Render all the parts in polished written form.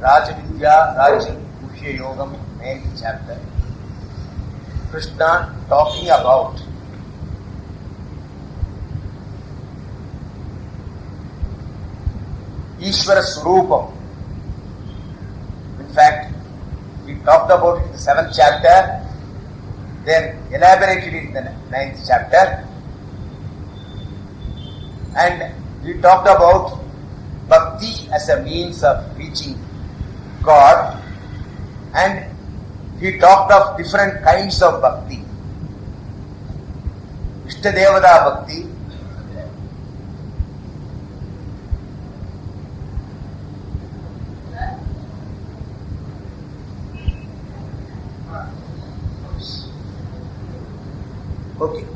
Rajavidya Rajya Mukhya Yogam, 9th chapter. Krishna talking about Ishvara Swarupam. In fact, we talked about it in the 7th chapter, then elaborated it in the 9th chapter, and we talked about Bhakti as a means of reaching God, and he talked of different kinds of Bhakti. Ishtadevata Bhakti, okay.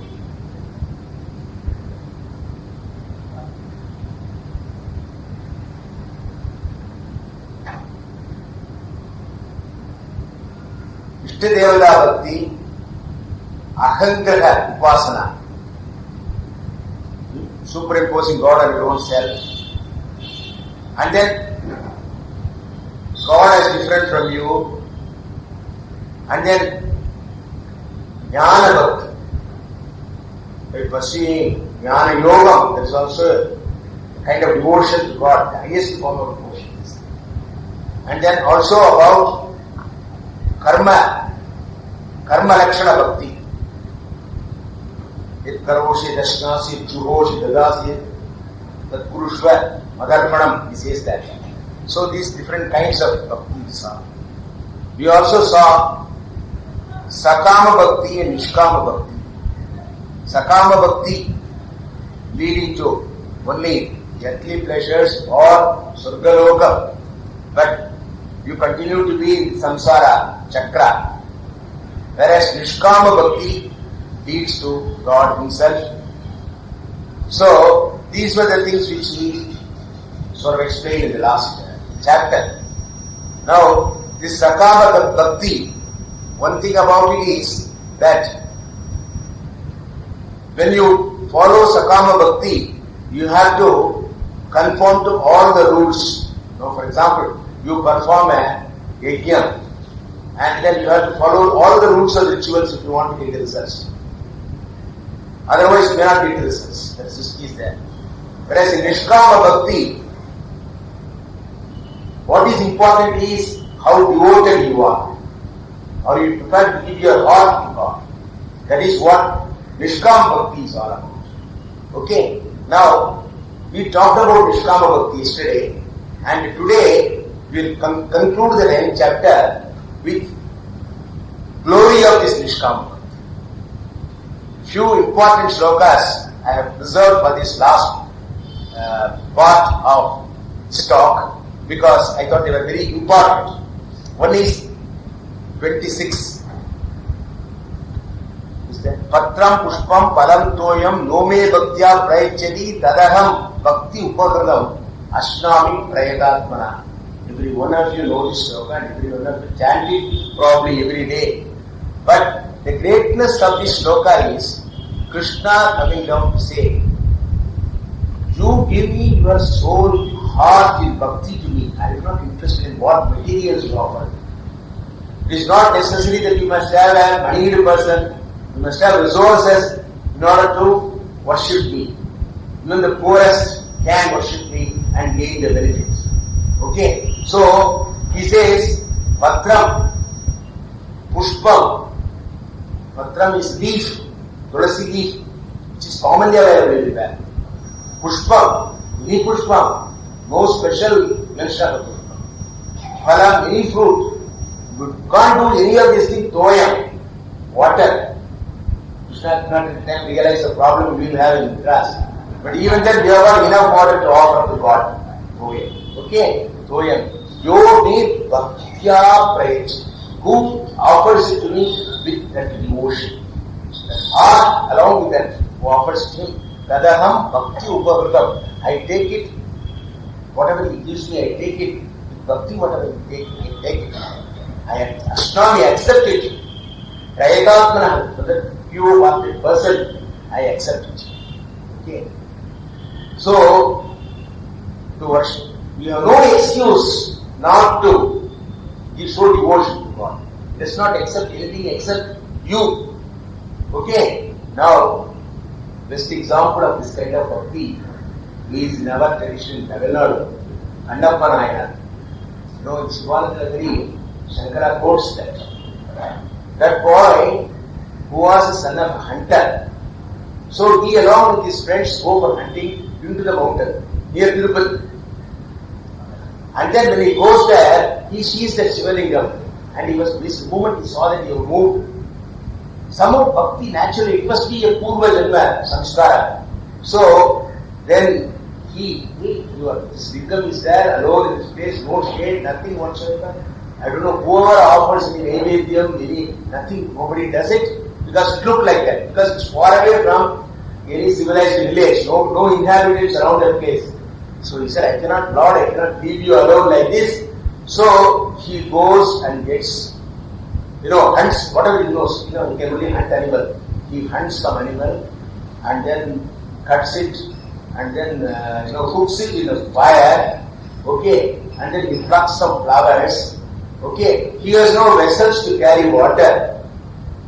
Ishtadevata Bhakti, Ahankara Upasana, superimposing God on your own self, and then God is different from you, and then Jnana Bhakti, by pursuing Jnana Yoga, there is also a kind of devotion to God, the highest form of devotion. And then also about Karma Lakshana Bhakti. Yat karoshi dashnasi juhoshi dadasi tat kurushva madarpanam, he says that. So these different kinds of bhakti we saw. We also saw Sakama Bhakti and Nishkama Bhakti. Sakama Bhakti leading to only earthly pleasures or Surgaloka, but you continue to be in samsara chakra. Whereas Nishkama Bhakti leads to God Himself. So these were the things which we sort of explained in the last chapter. Now this Sakama Bhakti, one thing about it is that when you follow Sakama Bhakti, you have to conform to all the rules. Now, for example, you perform a yajna, and then you have to follow all the rules of rituals if you want to get the results. Otherwise, you may not get the results. That is there. Whereas in Nishkama Bhakti, what is important is how devoted you are, or you prefer to give your heart to God. That is what Nishkama Bhakti is all about. Okay, now we talked about Nishkama Bhakti yesterday, and today we will conclude the 9th chapter with glory of this Nishkama Bhakti. Few important shlokas I have reserved for this last part of this talk because I thought they were very important. One is 26. Patram pushpam palam toyam nome bhaktya prayachati tadaham bhakti upakradam ashnami prayatatmana. Every one of you know this sloka and every one of you chant it probably every day. But the greatness of this sloka is Krishna coming down to say, you give me your soul, heart in bhakti to me. I am not interested in what materials you offer. It is not necessary that you must have a moneyed person. You must have resources in order to worship me. Even the poorest can worship me and gain the benefits. Okay, so he says, Patram, Pushpam. Patram is leaf, Tulasi leaf, which is commonly available everywhere. Pushpam, any Pushpam, no special mention of Pushpam. Phalam, any fruit. You can't do any of these things. Toyam, water. Krishna did not at the time realize the problem we will have in grass. But even then, we have got enough water to offer to God. Toyam. Okay? Toyam. Yo me bhaktya prayach. Who offers it to me with that devotion. That heart along with that who offers to me. Tadaham bhakti upakritam. I take it. Whatever he gives me, I take it. With bhakti, whatever he take it, I take it. I accept it. Prayatatmana. So that pure-hearted person, I accept it. Okay. So, to worship. We have no excuse not to show devotion to God. He does not accept anything except you. Okay? Now, best example of this kind of bhakti is in our tradition in Tamil Nadu, Kannappa Nayana. You know, in Sivanathalagiri, Shankara quotes that. That boy who was the son of a hunter. So he along with his friends go for hunting into the mountain near Tirupati. And then when he goes there, he sees that Shivalingam. And this moment he saw that he was moved. Somehow bhakti naturally, it must be a purva janma samskara. So then this lingam is there alone in this place, no shade, nothing whatsoever. I don't know, whoever offers any naivedyam, nothing, nobody does it, because it looked like that, because it's far away from any civilized village, no inhabitants around that place. So he said, I cannot leave you alone like this. So he goes and gets, hunts, whatever he knows, he can only hunt animal. He hunts some animal and then cuts it and then, cooks it in a fire, okay, and then he plucks some flowers, okay. He has no vessels to carry water.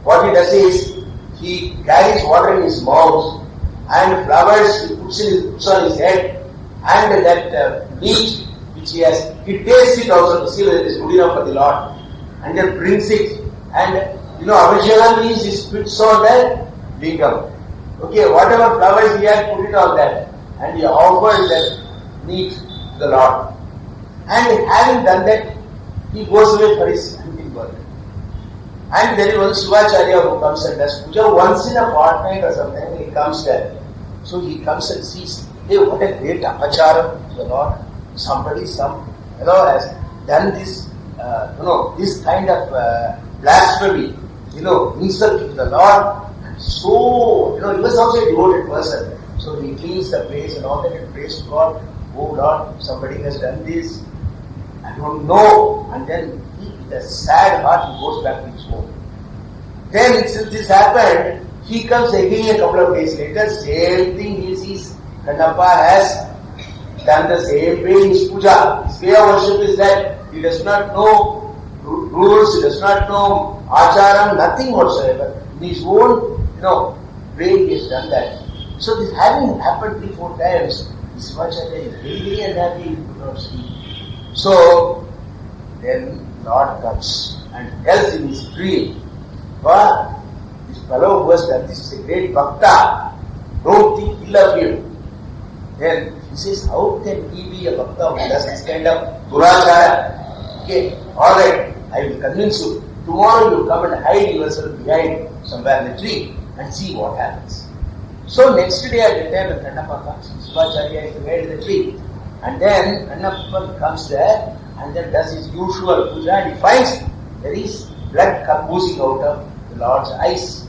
What he does is, he carries water in his mouth and flowers he puts on his head, and that meat which he tastes it also to see whether it is good enough for the Lord, and then brings it, and Avijala means he spits on the lingam. Okay, whatever flowers he had, put it on that, and he offered that meat to the Lord. And having done that, he goes away for his hunting work. And there is one Shivacharya who comes and does puja once in a fortnight or something. He comes there. So he comes and sees, hey, what a great apacharam to the Lord. Somebody, has done this, this kind of blasphemy, insult to the Lord. And so, he was also a devoted person. So he cleans the place and all that and prays to God. Oh Lord, somebody has done this. I don't know. And then with a sad heart, he goes back to his home. Then, since this happened, he comes again a couple of days later, same thing he sees. Kannappa has done the same way in his puja. His way of worship is that he does not know rules, he does not know acharam, nothing whatsoever. In his own, way he has done that. So this having happened 3-4 times, Sivacharya is very unhappy, he could not sleep. So then Lord comes and tells in his dream, well, this fellow who has done this is a great bhakta, don't think ill of him. Then he says, how can he be a bhakta who does this kind of durachara? Okay, alright, I will convince you. Tomorrow you come and hide yourself behind somewhere in the tree and see what happens. So next day at the time when Kannappa comes, Sivacharya is behind the tree. And then Kannappa comes there and then does his usual puja and he finds there is blood oozing out of the Lord's eyes.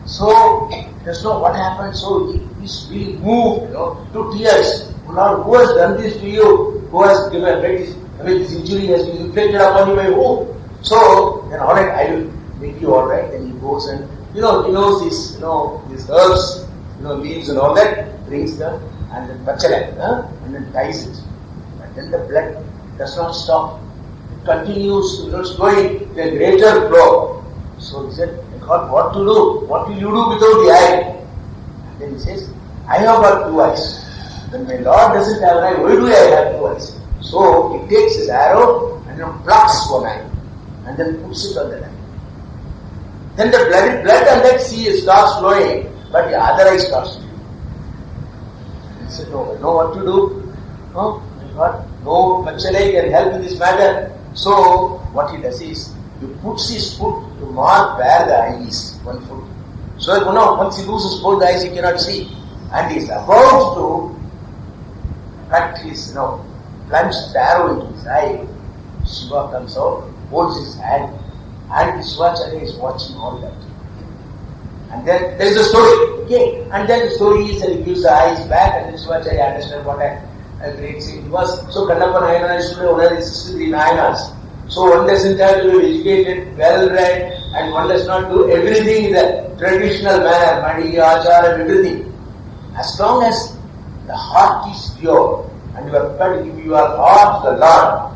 So he doesn't know what happened, so he's really moved to tears. Lord, who has done this to you? Who has given this injury has been inflicted upon you by who? So then alright, I will make you alright. Then he goes and he knows these herbs, leaves and all that, brings them and then pachala, and then ties it. And then the blood does not stop. It continues, flowing to a greater flow. So he said, God, what to do? What will you do without the eye? And then he says, I have got 2 eyes. When my Lord doesn't have an eye, why do I have 2 eyes? So he takes his arrow and then plucks one eye and then puts it on the eye. Then the blood on that sea starts flowing, but the other eye starts flowing. He said, no, I know what to do. No, my God, no Pachalai can help in this matter. So what he does is, he puts his foot to mark where the eye is, 1 foot. So once he loses both the eyes, he cannot see. And he is about to cut his, plunge the arrow into his eye. Shiva comes out, holds his hand, and Sivacharya is watching all that. And then there is a story, okay? And then the story is that he gives the eyes back, and then Sivacharya understands what a great scene it was. So Kannappa Nayana is today one of the 63 Nayanas. So one doesn't have to be educated, well-read, and one does not do everything in the traditional manner, mani, achara, everything. As long as the heart is pure, and you are prepared to give your heart to the Lord,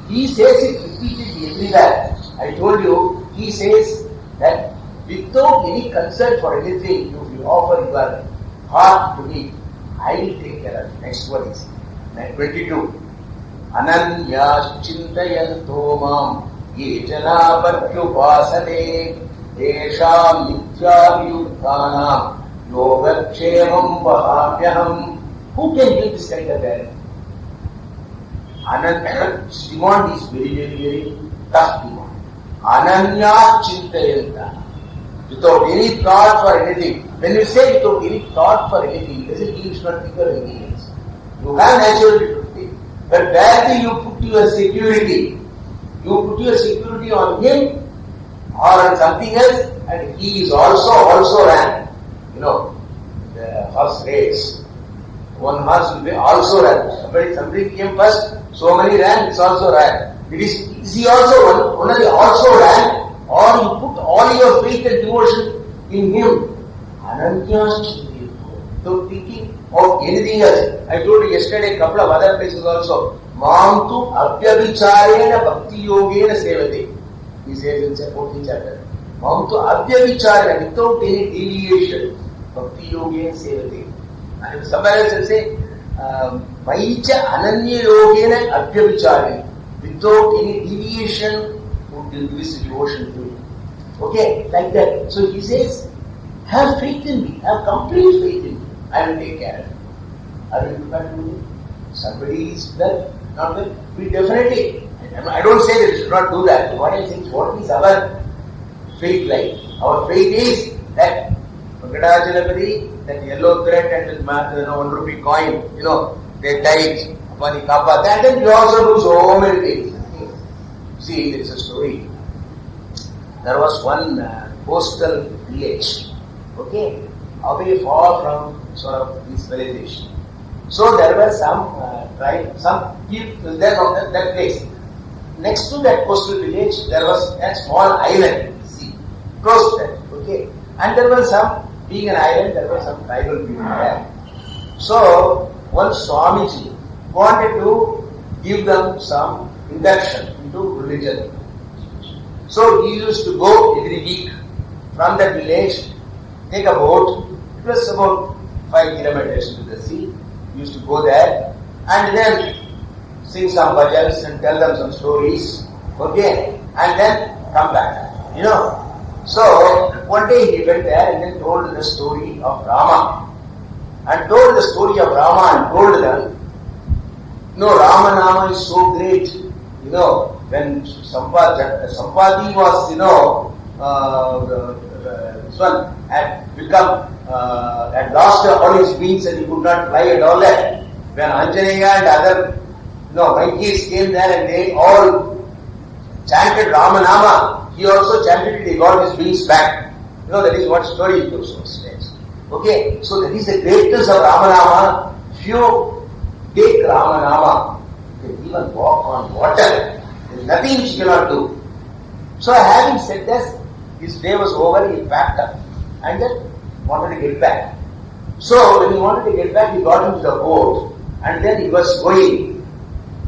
He says it repeatedly everywhere. I told you, he says that without any concern for anything, if you offer your heart to me, I will take care of it. Next one is 22. Ananya chintayanto mam ye jana patyupasane desham nityaviyuttanam yogakshemam vahamyaham. Who can give this kind of guarantee? Demand is very, very, very tough demand. Ananya chintayanta. Without any thought for anything. When you say without any thought for anything, it doesn't mean you should not think of anything else. You have naturally to think. But where do you put your security? You put your security on him or on something else, and he is also ran. You know, the horse race. One horse will be also ran. Somebody came first, so many ran, it's also ran. Is he also one of the also ran? Or you put all your faith and devotion in him. Ananya. So thinking of anything else. I told you yesterday a couple of other places also. Mam tu abhyavicharena bhakti yogena sevate. He says in the 14th chapter. Mam tu abhyavicharena, without any deviation, bhakti yogena sevate. And somewhere else will say, Maicha ananya yogena abhyavicharena. Without any deviation, would do this devotion to him. Okay, like that. So he says, have faith in me, have complete faith in me. I will take care of it. Are you prepared to do it? Somebody is well, not well. We definitely, I don't say that we should not do that. What I think, what is our faith like? Our faith is that Venkatachalamapati, that yellow thread and with 1 rupee coin, they tied upon the kappa. And then we also do so many things. See, there is a story. There was one coastal village, okay, away far from sort of this civilization. So there were some people there on that place. Next to that coastal village, there was a small island, sea, close to that, okay. And there were some, being an island, there were some tribal people there. So one Swamiji wanted to give them some induction into religion. So he used to go every week from that village, take a boat. It was about 5 kilometers into the sea. He used to go there and then sing some bhajans and tell them some stories, okay, and then come back, So one day he went there and then told the story of Rama. And told the story of Rama and told them, Rama Nama is so great. When Sampati was, this one had become, had lost all his wings and he could not fly and all that. When Anjaneya and other, monkeys came there and they all chanted Rama Nama, he also chanted it, he got his wings back. That is what story he goes on stage. Okay, so that is the greatness of Rama Nama. If you take Rama Nama, you can even walk on water. There is nothing which you cannot do. So having said this, his day was over, he packed up and then wanted to get back. So when he wanted to get back, he got into the boat and then he was going.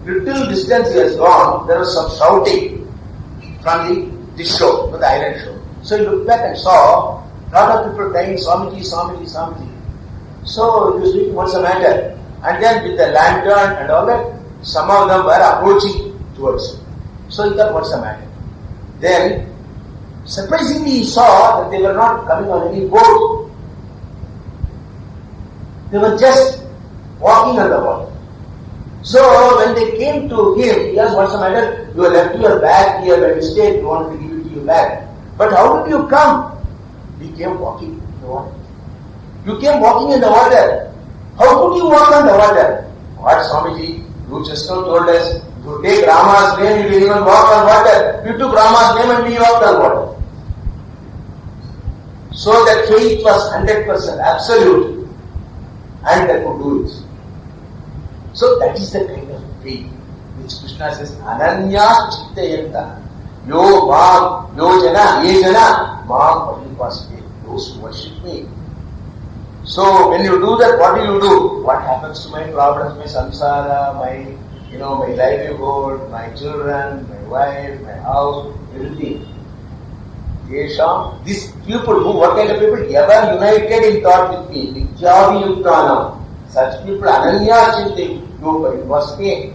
Little distance he has gone, there was some shouting from this shore, from the island shore. So he looked back and saw a lot of people crying, Swamiji, Swamiji, Swamiji. So he was thinking, what's the matter? And then with the lantern and all that, some of them were approaching towards him. So he thought, what's the matter? Then, surprisingly, he saw that they were not coming on any boat. They were just walking on the water. So when they came to him, he asked, what's the matter? You left your bag here by mistake, you wanted to give it to you back. But how did you come? We came walking in the water. You came walking in the water. How could you walk on the water? What, Swamiji? You just now told us, if you take Rama's name, you will even walk on water. You took Rama's name and we walked on water. So that faith was 100% absolute and they could do it. So that is the kind of faith which Krishna says, Ananya Chittayanta. Yo Mam, Yo Jana, Ye Jana, Mam Paripasve. Those who worship me. So when you do that, what do? What happens to my problems, my samsara, my my livelihood, my children, my wife, my house, everything. These people, what kind of people? Ever united in thought with me. Vidyavi Yuktanam. Such people, Ananya Chinti Yoga. It was saying,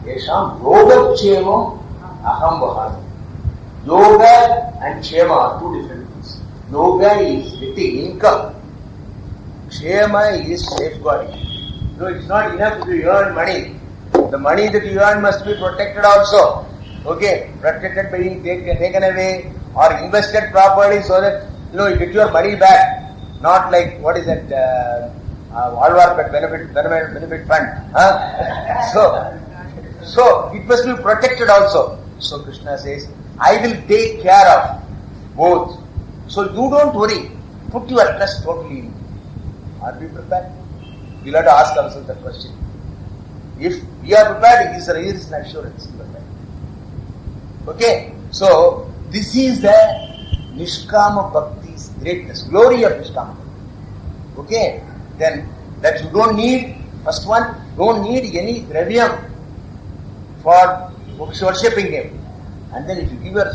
Yesham Yoga Kshemam Aham Vahami. Yoga and Kshema are two different things. Yoga is getting income. Kshema is safeguarding. It's not enough if you earn money. The money that you earn must be protected also. Okay, protected by being taken away or invested properly so that you get your money back. Not like what is that Walmart benefit fund. So it must be protected also. So Krishna says, I will take care of both. So you don't worry. Put your trust totally in me. Are we prepared? We'll have to ask ourselves that question. If we are prepared, here is an assurance. Okay, so this is the Nishkama Bhakti's greatness, glory of Nishkama Bhakti. Okay, then that you don't need, first one, don't need any dravyam for worshipping him. And then if you give your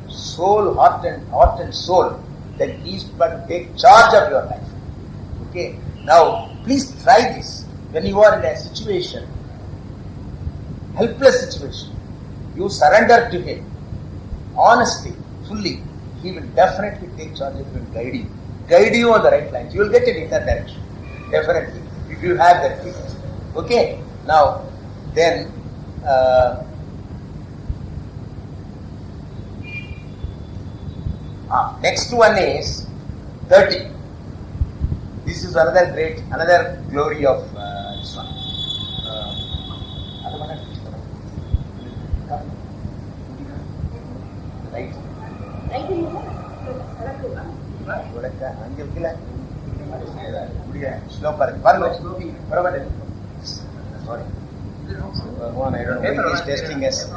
soul, heart and soul, then he is prepared to take charge of your life. Okay, now please try this. When you are in a situation, helpless situation, you surrender to him, honestly, fully, he will definitely take charge of you and guide you on the right lines. You will get it in that direction, definitely, if you have that faith. Okay, now, then, next one is 30. This is another glory of this one. Right. Sorry. One, I don't know. He is testing us. I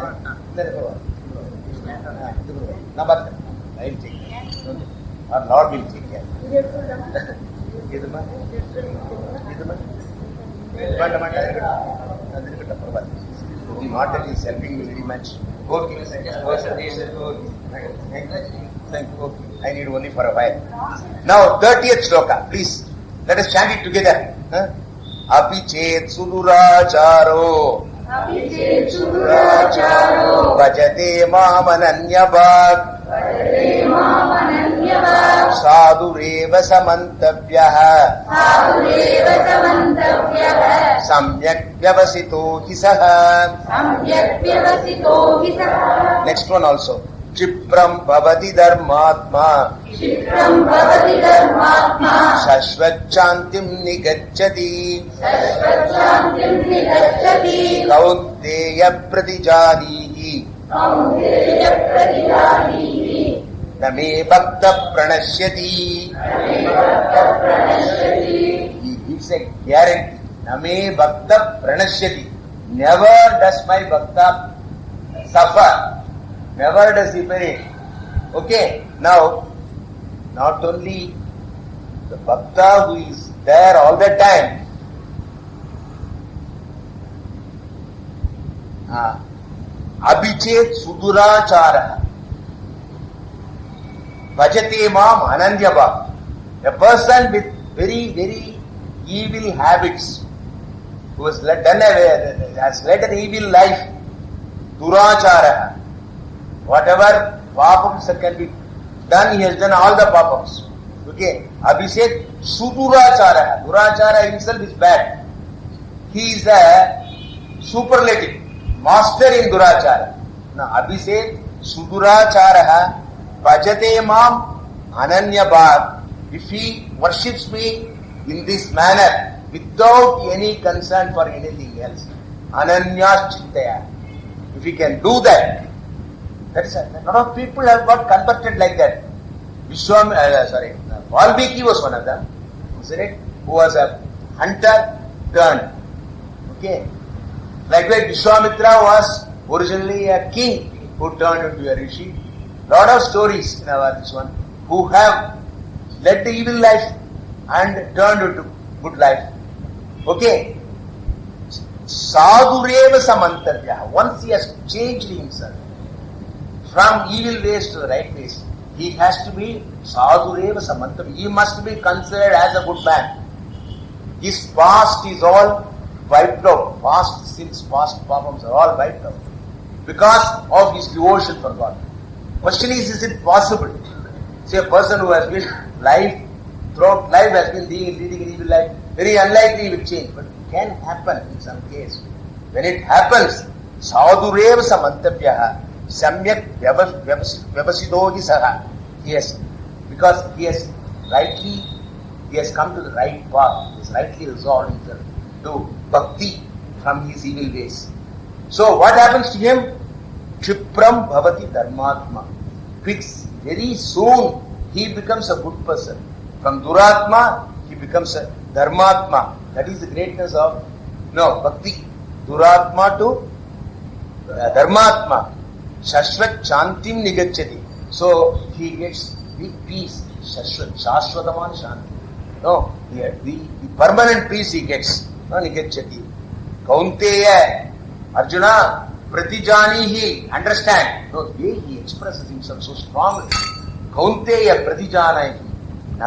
will take care. Our Lord will take care. The matter is helping me very much. Okay. Thank you. Okay. I need only for a while. Now, 30th sloka. Please, let us chant it together. Api chet suduracharo bhajate mam ananyabhak sadureva samantavyah samyak vyavasito hisaha. Next one also. Chipram bhavati dharmatma shashvachantim nigacchati kaunteya pratijanihi name bhakta pranashyati. He gives a guarantee. Name bhakta pranashyati. Never does my bhakta suffer. Never does he perish. Okay, now, not only the bhakta who is there all the time, abhichet sudurachara bhajate mam ananyabha. A person with very, very evil habits, who has led an evil life, durachara. Whatever papams that can be done, he has done all the papams. Okay. Abhishek sudurachara. Durachara himself is bad. He is a superlative, master in durachara. Now, Abhishek sudurachara bhajate mam ananyabhag. If he worships me in this manner, without any concern for anything else, ananyas chintaya. If he can do that, that is a lot of people have got converted like that. Valmiki was one of them, isn't it? Who was a hunter turned. Okay. Likewise, Vishwamitra was originally a king who turned into a rishi. Lot of stories in our this one who have led the evil life and turned into good life. Okay. sadhureva samantavya. Once he has changed himself from evil ways to the right ways, he has to be sadhureva samantavya. He must be considered as a good man. His past is all wiped out. Past sins, past problems are all wiped out because of his devotion for God. Question is it possible? Say a person who has been throughout life has been leading an evil life, very unlikely he will change. But it can happen in some case. When it happens, sadhureva samantavya samyak vyavasidohi saha. Yes, because he has come to the right path. He has rightly resolved himself to bhakti from his evil ways. So what happens to him? Kshipram bhavati dharmatma. Very soon he becomes a good person. From duratma he becomes a dharmatma. That is the greatness of bhakti. Duratma to dharmatma. Shashvat shantim nigacchati. So he gets the peace. Shashvataman shanti. The permanent peace he gets. Nigacchati. Kaunteya, Arjuna, pratijanihi, understand. He expresses himself so strongly. Kaunteya pratijanahi,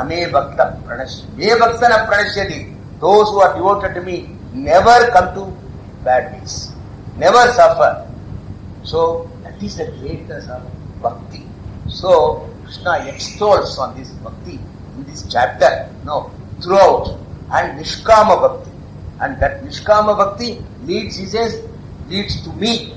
name bhakta pranashyati. Me bhakta na pranashyati. Those who are devoted to me never come to bad ways. Never suffer. So, that is the greatness of bhakti. So, Krishna extols on this bhakti in this chapter, throughout, and Nishkama bhakti. And that Nishkama bhakti leads, he says, leads to me.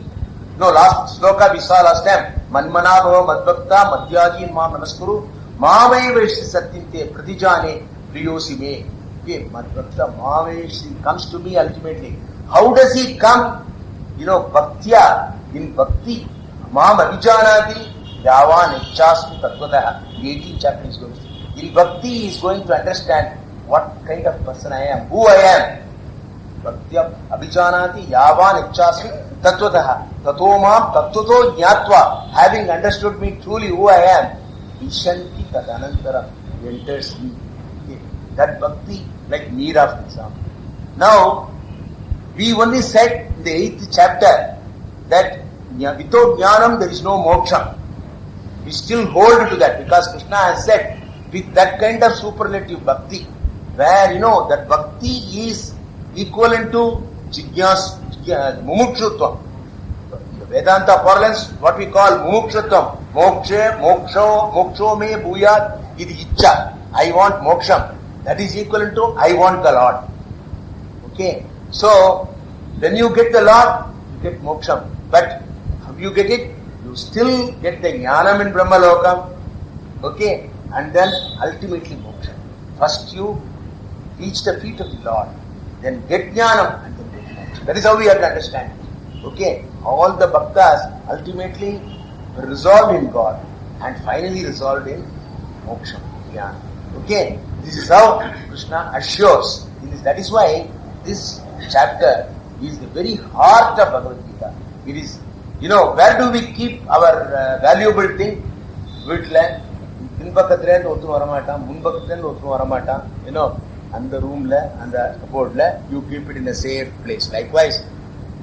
Last sloka we saw last time. Manmana bhava madbhakta madhyajin ma namaskuru mavaivaishti satyinte pratijane priyosi me. Okay, madbhakta mavaivaishti comes to me ultimately. How does he come? Bhaktya, in bhakti, mam avijanati yavan ichasmi tattvataha. The 18th chapter is going to. In bhakti he is going to understand what kind of person I am, who I am. Bhaktya abhijanati yavan ichasmi tattvataha. Tato mam tattvato jnatva. Having understood me truly who I am, ishanti tadanantara, enters me. Okay. That bhakti, like Meera for example. Now, we only said in the 8th chapter that without jnanam there is no moksha. We still hold to that because Krishna has said with that kind of superlative bhakti, where that bhakti is equivalent to mumukshutvam. In the Vedanta parlance, what we call mumukshutvam, moksho me bhuyat iti ichcha. I want moksham. That is equivalent to I want the Lord. Okay. So, when you get the Lord, you get moksham. But how you get it? You still get the jnanam in Brahmalokam. Okay? And then ultimately moksha. First you reach the feet of the Lord. Then get jnanam and then get moksha. That is how we have to understand it. Okay? All the bhaktas ultimately resolved in God and finally resolved in moksha. Jnana. Okay? This is how Krishna assures. That is why this chapter is the very heart of Bhagavad Gita. It is, where do we keep our valuable thing? Vidla, Pinbakathre, Otu Varamata, Munbakathan, Otu Varamata, and the room, and the cupboard, you keep it in a safe place. Likewise,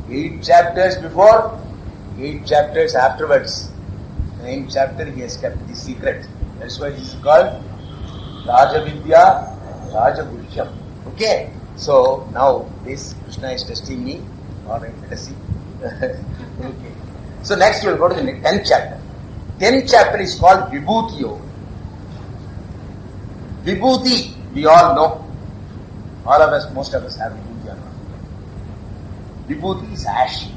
8 chapters before, 8 chapters afterwards. 9th chapter he has kept the secret. That's why this is called Rajavidya Rajaguhyam. Okay? So now this Krishna is testing me. Alright, let us see. Okay. So next we will go to the 10th chapter. 10th chapter is called Vibhuti Yoga. Vibhuti, we all know. All of us, most of us have Vibhuti or not. Vibhuti is ash.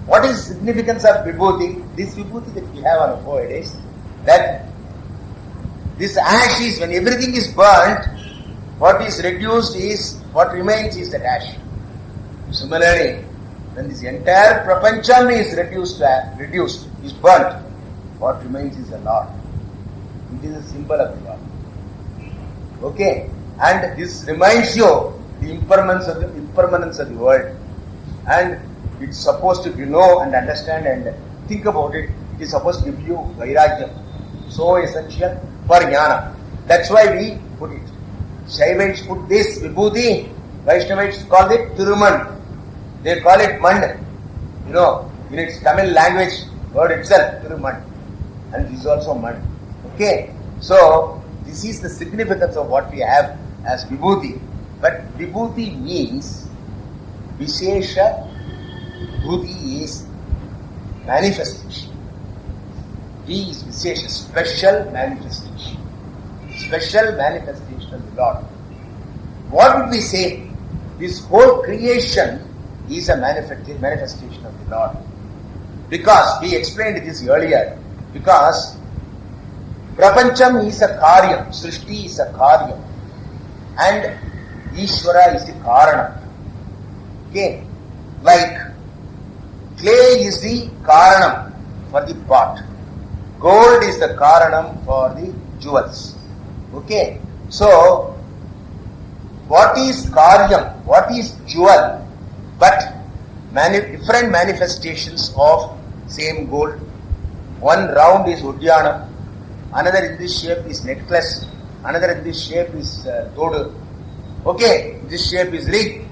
What is the significance of Vibhuti? This Vibhuti that we have on our forehead is that this ash is, when everything is burnt, what is reduced is, what remains is that ash. Similarly, when this entire prapancham is reduced, is burnt, what remains is the Lord. It is a symbol of the Lord. Okay? And this reminds you the impermanence of the world. And it's supposed to know and understand and think about it. It is supposed to give you vairagya. So essential for jnana. That's why we put it. Shaivites put this vibhuti, Vaishnavites call it Thiruman. They call it mand. In its Tamil language, word itself, Tirumand. And this is also mand. Okay? So, this is the significance of what we have as Vibhuti. But Vibhuti means Vishesha. Bhuti is manifestation. V is Vishesha, special manifestation. Special manifestation of the Lord. What would we say? This whole creation is a manifestation of the Lord. Because, we explained this earlier, because Prapancham is a karyam, Srishti is a karyam, and Ishvara is the karanam. Okay? Like, clay is the karanam for the pot. Gold is the karanam for the jewels. Okay? So, what is karyam? What is jewel? But different manifestations of same gold. One round is Udyanam, another in this shape is necklace, another in this shape is todu. Okay, this shape is ring.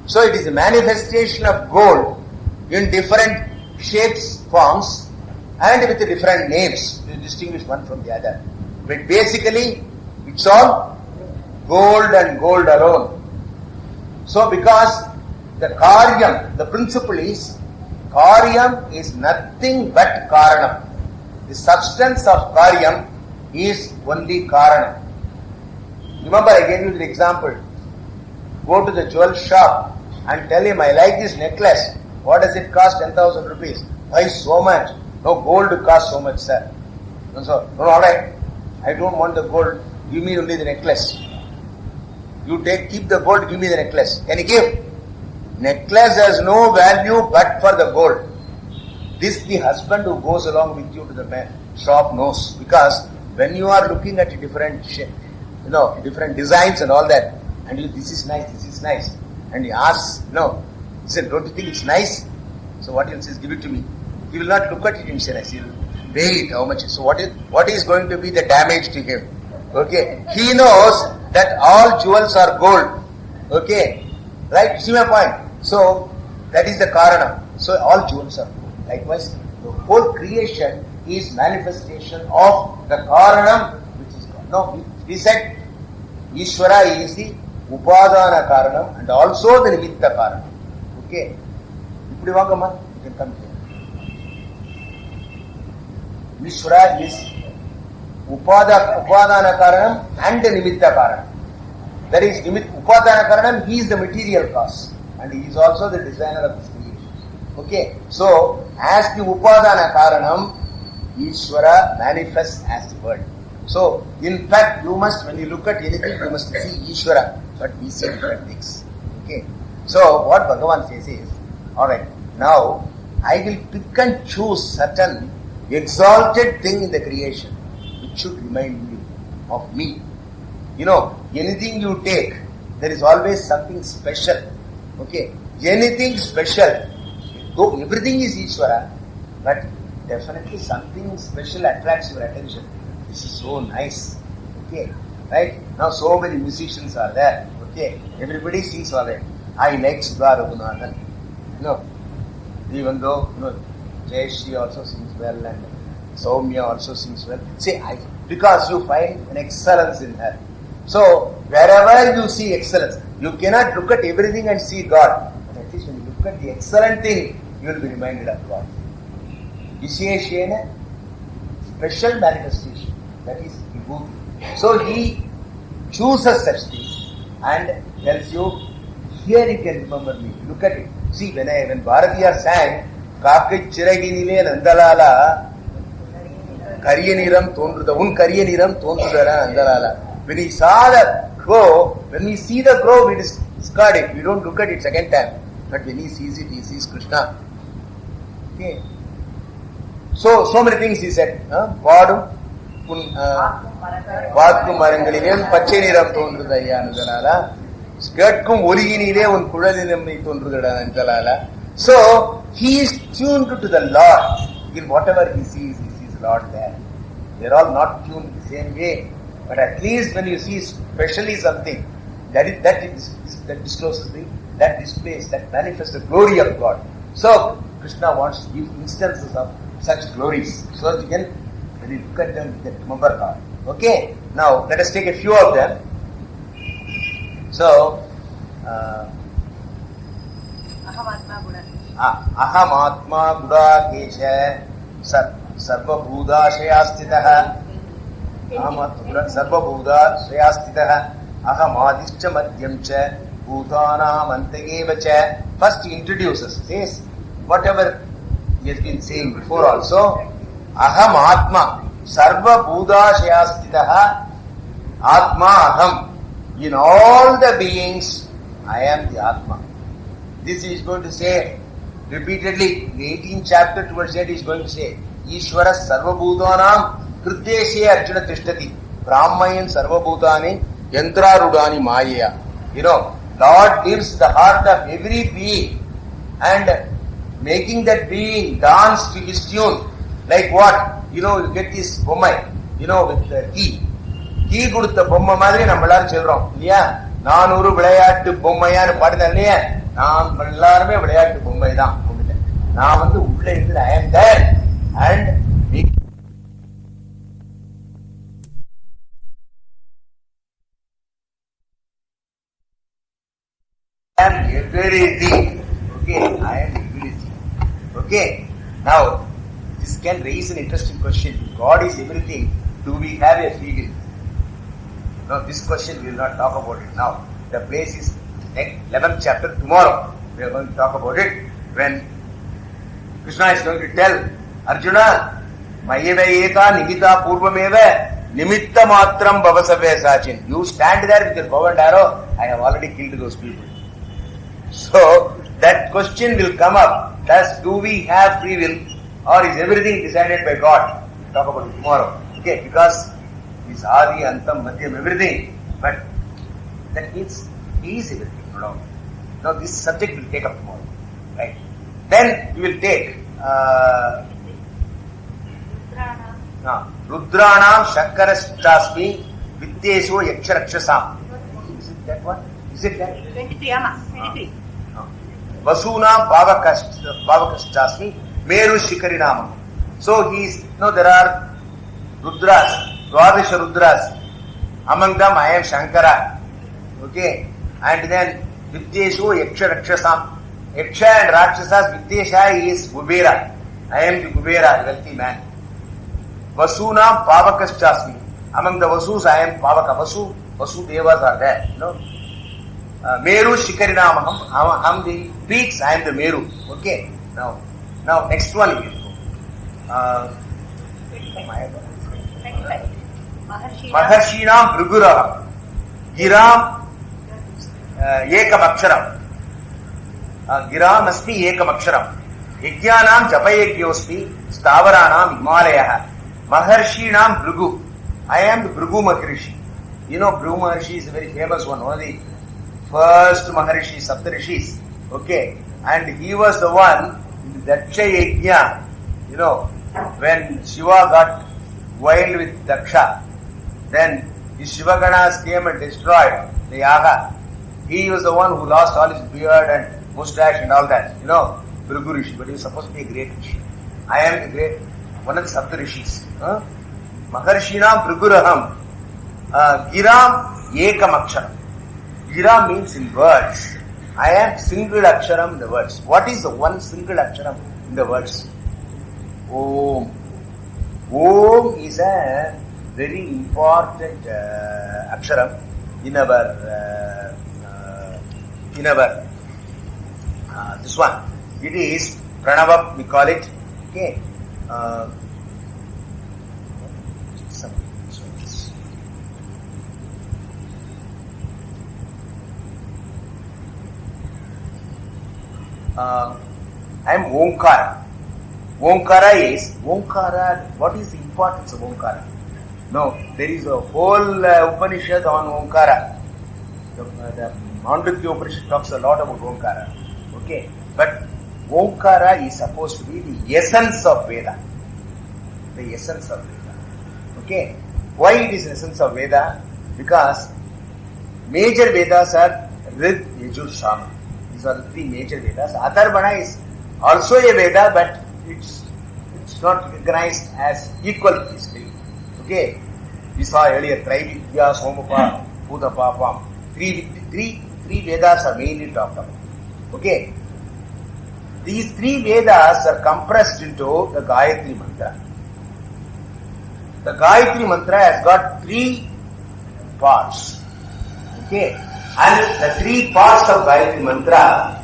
So it is a manifestation of gold in different shapes, forms, and with different names to distinguish one from the other. But basically, it's all gold and gold alone. So because the karyam, the principle is, karyam is nothing but karanam. The substance of karyam is only karanam. Remember, I gave you the example. Go to the jewel shop and tell him, I like this necklace. What does it cost? 10,000 rupees. Why so much? No, gold costs so much, sir. So, no, alright. I don't want the gold. Give me only the necklace. You keep the gold, give me the necklace. Can you give? Necklace has no value but for the gold. This the husband who goes along with you to the shop knows. Because when you are looking at different different designs and all that, and you, this is nice, and he asks, he said, don't you think it's nice? So what he says, give it to me. He will not look at it himself. He will weigh it, how much. So what is going to be the damage to him? Okay, he knows that all jewels are gold. Okay, right? See my point? So that is the karanam. So all jewels are gold. Likewise, the whole creation is manifestation of the karanam, which is God. No, we said Ishvara is the upadana karanam and also the nimitta karanam. Okay, you can come here. Ishvara is upadana karanam and the nimitta karanam. That is, upadana karanam, he is the material cause and he is also the designer of this creation. Okay, so as the upadana karanam, Ishvara manifests as the word. So, in fact, you must, when you look at anything, you must see Ishvara, but we see different things. Okay, so what Bhagavan says is, alright, now I will pick and choose certain exalted thing in the creation which should remind you of me. Anything you take, there is always something special. Okay, anything special, though everything is Ishvara, but definitely something special attracts your attention. This is so nice. Okay, right? Now so many musicians are there. Okay, everybody sings all right. I like Sudha Raghunathan. Even though Jayashri also sings well and Soumya also sings well. See, because you find an excellence in her. So wherever you see excellence, you cannot look at everything and see God. But at least when you look at the excellent thing, you will be reminded of God. Visheshena, special manifestation. That is Vibhuti. So he chooses such things and tells you, here you can remember me. Look at it. See, when Bharatiya sang, Kakai Chiraginile Nandalala, Karyaniram Tondruda, Un Karyaniram Tondrudara Nandalala. When he saw the crow, when we see the crow, we discard it. We don't look at it second time. But when he sees it, he sees Krishna. Okay. So many things he said. Vaadum Vaatkum Marangalile Pache Niram Tondrudaya Nandalala. Skirtkum Originile Un Kudalinam Tondrudara Nandalala. So he is tuned to the Lord. In whatever he sees Lord there. They are all not tuned the same way. But at least when you see especially something, that discloses the that displays, that manifests the glory of God. So, Krishna wants to give instances of such glories. So that you can, when you look at them, you can remember God. Okay? Now, let us take a few of them. So, Aham Atma Guda Kesha Sarva Shayastitaha Aham Atma Sarva Shayastitaha Aham Adishcha Madhyamcha Bhutanam Antagevacha. First he introduces, says whatever he has been saying before also. Aham Atma Sarva Shayastitaha Atma Aham. In all the beings, I am the Atma. This he is going to say repeatedly. In the 18th chapter towards that he is going to say, Ishvara Sarvabhutanam Kriteshe Arjuna Tishtati Brahmayan Sarvabhutani Yantra Rudani Maya. You know, Lord lives the heart of every being and making that being dance to his tune. Like what? You know, you get this bommai, you know, with the key. Key கொடுத்த பொம்மை மாதிரி நம்ம எல்லாரும் சொல்றோம் இல்லையா? நான் ஒரு விளையாட்டு பொம்மையான்னு பாடுதா இல்லையா? நாம் எல்லாருமே விளையாட்டு பொம்மை தான். நான் வந்து உள்ள இருந்து I am there and I am everything. Okay, I am everything. Okay, now this can raise an interesting question. If God is everything, do we have a free will? No, this question we will not talk about it now. The place is 11th chapter tomorrow. We are going to talk about it when Krishna is going to tell Arjuna, Mayeva Eka Nigita Purvameva Nimitta Matram Bhavasave Sachin. You stand there with your bow and arrow. I have already killed those people. So that question will come up. Do we have free will or is everything decided by God? We'll talk about it tomorrow. Okay, because is Adi, Antam, Madhyam, everything. But that means he is everything. Now this subject will take up tomorrow. Right? Then we will take Rudranam Shankarashasmi Vidyesho Yaksharakshasam. Is it that one? Is it that? 23, Amma. 23. Vasuna Bhavakashasmi Meru Shikarinamam. So there are Rudras. Dvadasha Rudras. Among them I am Shankara. Okay. And then Vidyeshu Yaksha Rakshasam. Yaksha and Rakshasas, Vidyesha is Kubera. I am the Kubera, wealthy man. Vasuna Pavakaschasmi. Among the Vasus I am Pavaka. Vasu Devas are there. You know. Meru Shikarinamaham. I am the peaks, I am the Meru. Okay. Now next one is Maharshinam Bruguraham Giram Ekam Aksharam Giram Asmi Ekam Aksharam Yajnanam Japayegyosmi Stavaranam Himalayaha Maharshinam Bhrugu. I am the Bhrugu Maharishi. You know, Bhrugu Maharishi is a very famous one of the first Maharishi, Saptarishis. Okay. And he was the one in the Daksha Yajna. You know, when Shiva got wild with Daksha, then his Shivaganas came and destroyed the Yaga. He was the one who lost all his beard and mustache and all that. You know, Bhrigu Rishi, but he was supposed to be a great Rishi. I am the great, one of the Saptarishis. Maharshinam Bhriguraham Giram Ekam Aksharam. Gira means in words. I am single Aksharam in the words. What is the one single Aksharam in the words? Om. Om is a very important Aksharam in our this one. It is Pranava, we call it. Okay. I am Omkara. Omkara, what is the importance of Omkara? No, there is a whole Upanishad on Omkara. The Mandukya Upanishad talks a lot about Omkara. Okay, but Omkara is supposed to be the essence of Veda. The essence of Veda. Okay, why it is the essence of Veda? Because major Vedas are Rig, Yajur, Shama. These are the three major Vedas. Atharvana is also a Veda, but it's not recognized as equal to these three. Okay? We saw earlier, Trividya, Somapa, Bhutapapam. Three Vedas are mainly talked about. Okay? These three Vedas are compressed into the Gayatri Mantra. The Gayatri Mantra has got three parts. Okay? And the three parts of Gayatri Mantra,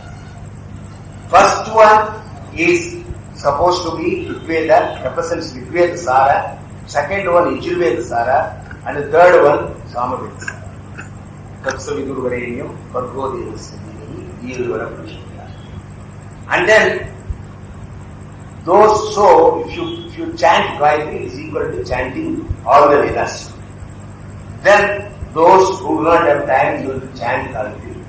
first one is supposed to be Rigveda, represents Rigveda Sara. Second one Yajurveda Sara. And the third one Samaveda Sara. Tatsavidurvarenyam Bhargo Devasya Dhimani. And then those, so if you chant Gayatri, it is equal to chanting all the Vedas. Then those who do not have time, you will chant Gayatri.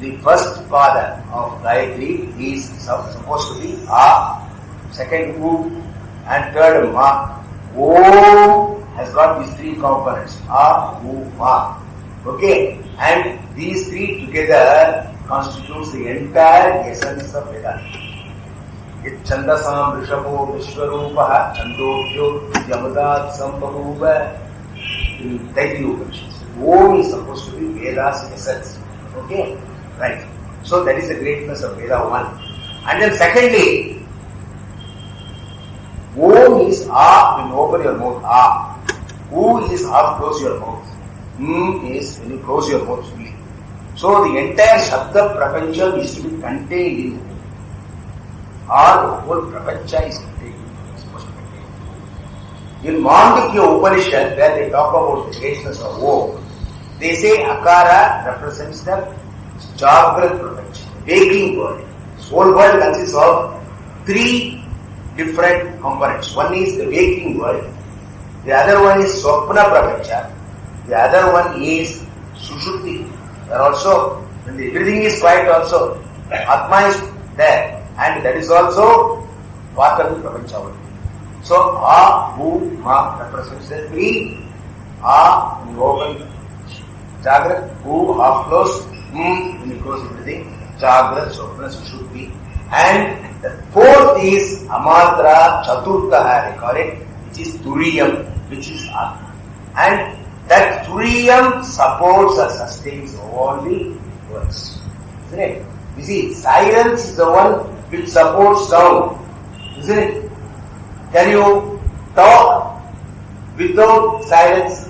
The first pada of Gayatri is supposed to be A, second U, and third Ma. Om has got these three components, A, U, Ma. Okay, and these three together constitutes the entire essence of Vedanta. It Chandasam Rishabho Vishwarupaha Chandobhyo Yamadat Sambharuva in Taitri Upanishad. Om is supposed to be Veda's essence. Okay? Right. So that is the greatness of Veda 1. And then secondly, Om is A when you open your mouth, A. U is half close your mouth. Is when you close your mouth fully. So the entire Shabda Prapancha is to be contained in it. Or the whole Prapancha is contained. It's supposed to contain. In Mandukya Upanishad, where they talk about the greatness of Om, they say Akara represents the Jagrat Prapancha, waking world. This whole world consists of three different components. One is the waking world, the other one is Swapna Prapancha, the other one is Sushuti. There also, when everything is quiet also, Atma is there, and that is also part of the Prapancha. So, A, U, Ma represents the three. A, when you open Jagrat, U, half closed, when you close everything, Jagrat, Swapna, Sushuti. And the fourth is Amatra Chaturtha, they call it, which is Turiyam, which is Atma. And that Turiyam supports or sustains all the words. Isn't it? You see, silence is the one which supports sound. Isn't it? Can you talk without silence?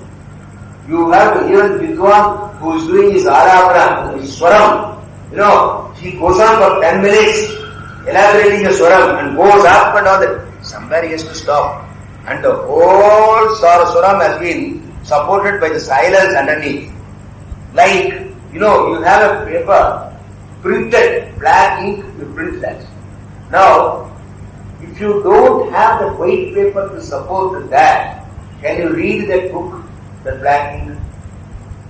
You have to hear the Vidwan who is doing his Arabana, his Swaram. You know, he goes on for 10 minutes elaborating the Swaram and goes up and all that. Somewhere he has to stop. And the whole Swaram has been supported by the silence underneath. Like, you know, you have a paper, printed, black ink, you print that. Now, if you don't have the white paper to support that, can you read that book, the black ink?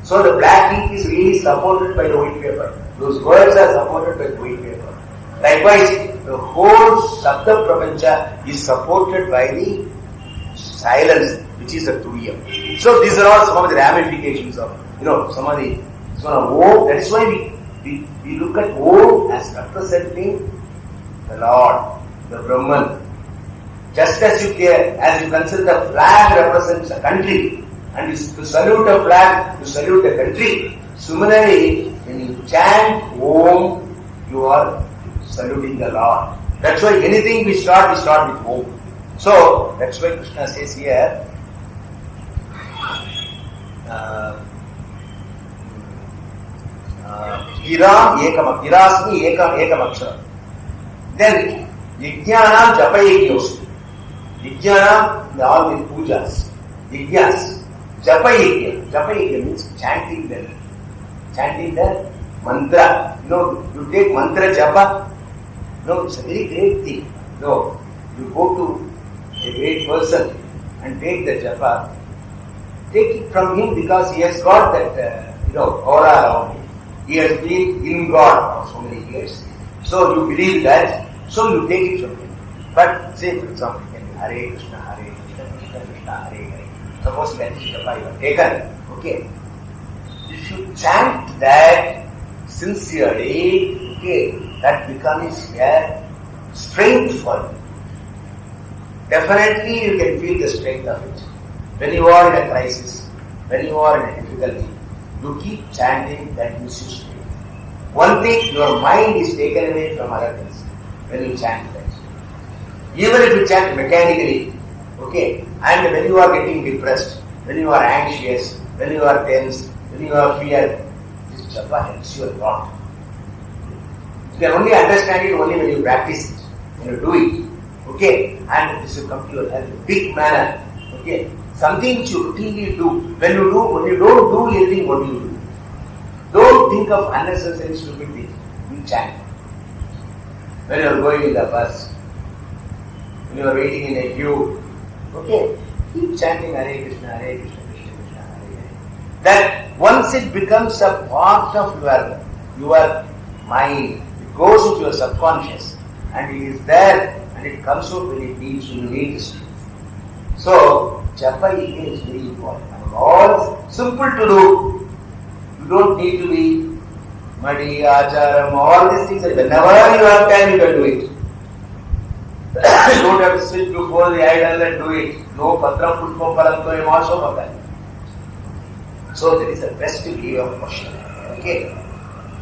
So the black ink is really supported by the white paper. Those words are supported by the white paper. Likewise, the whole Shabda Prapancha is supported by the silence, which is a Turiyam. So these are all some of the ramifications of, you know, some of the, Om. That is why we look at Om as representing the Lord, the Brahman. Just as you consider the flag represents a country, and to salute a flag, to salute a country. Similarly, when you chant Om, you are saluting the Lord. That's why anything we start with Om. So, that's why Krishna says here, Girasmi ekam akshara. Then, Yajnanam Japayajnyosti. Yajnanam, all the pujas, Yajnas. Japayajna means chanting the mantra. You know, you take mantra japa. No, it's a very great thing. No, you go to a great person and take the japa. Take it from him because he has got that, aura around him. He has been in God for so many years. So you believe that, so you take it from him. But say, for example, Hare Krishna, Krishna Krishna, Hare Hare. Suppose that japa you have taken. Okay. If you chant that sincerely, Okay, that becomes a strength for you. Definitely you can feel the strength of it. When you are in a crisis, when you are in a difficulty, you keep chanting, that gives you strength. One thing, your mind is taken away from other things when you chant that. Even if you chant mechanically, okay, and when you are getting depressed, when you are anxious, when you are tense, when you are fear, this japa helps you a lot. You can only understand it only when you practice it, when you do it, okay, and this will come to your health in a big manner, okay. Something which you routinely do. When you don't do anything, what do you do? Don't think of unnecessary stupid things. You chant. When you are going in the bus, when you are waiting in a queue, okay, keep chanting Hare Krishna, Hare Krishna, Krishna Krishna, Hare Hare. That once it becomes a part of your mind, it goes into your subconscious, and it is there, and it comes out when it needs you need this. So, japa is very important. All simple to do. You don't need to be muddy, acharam, all these things. Whenever you have time, you can do it. You don't have to sit before the idol and do it. No patram pushpam palantoyam also for that. So that is the best way of worship. Okay.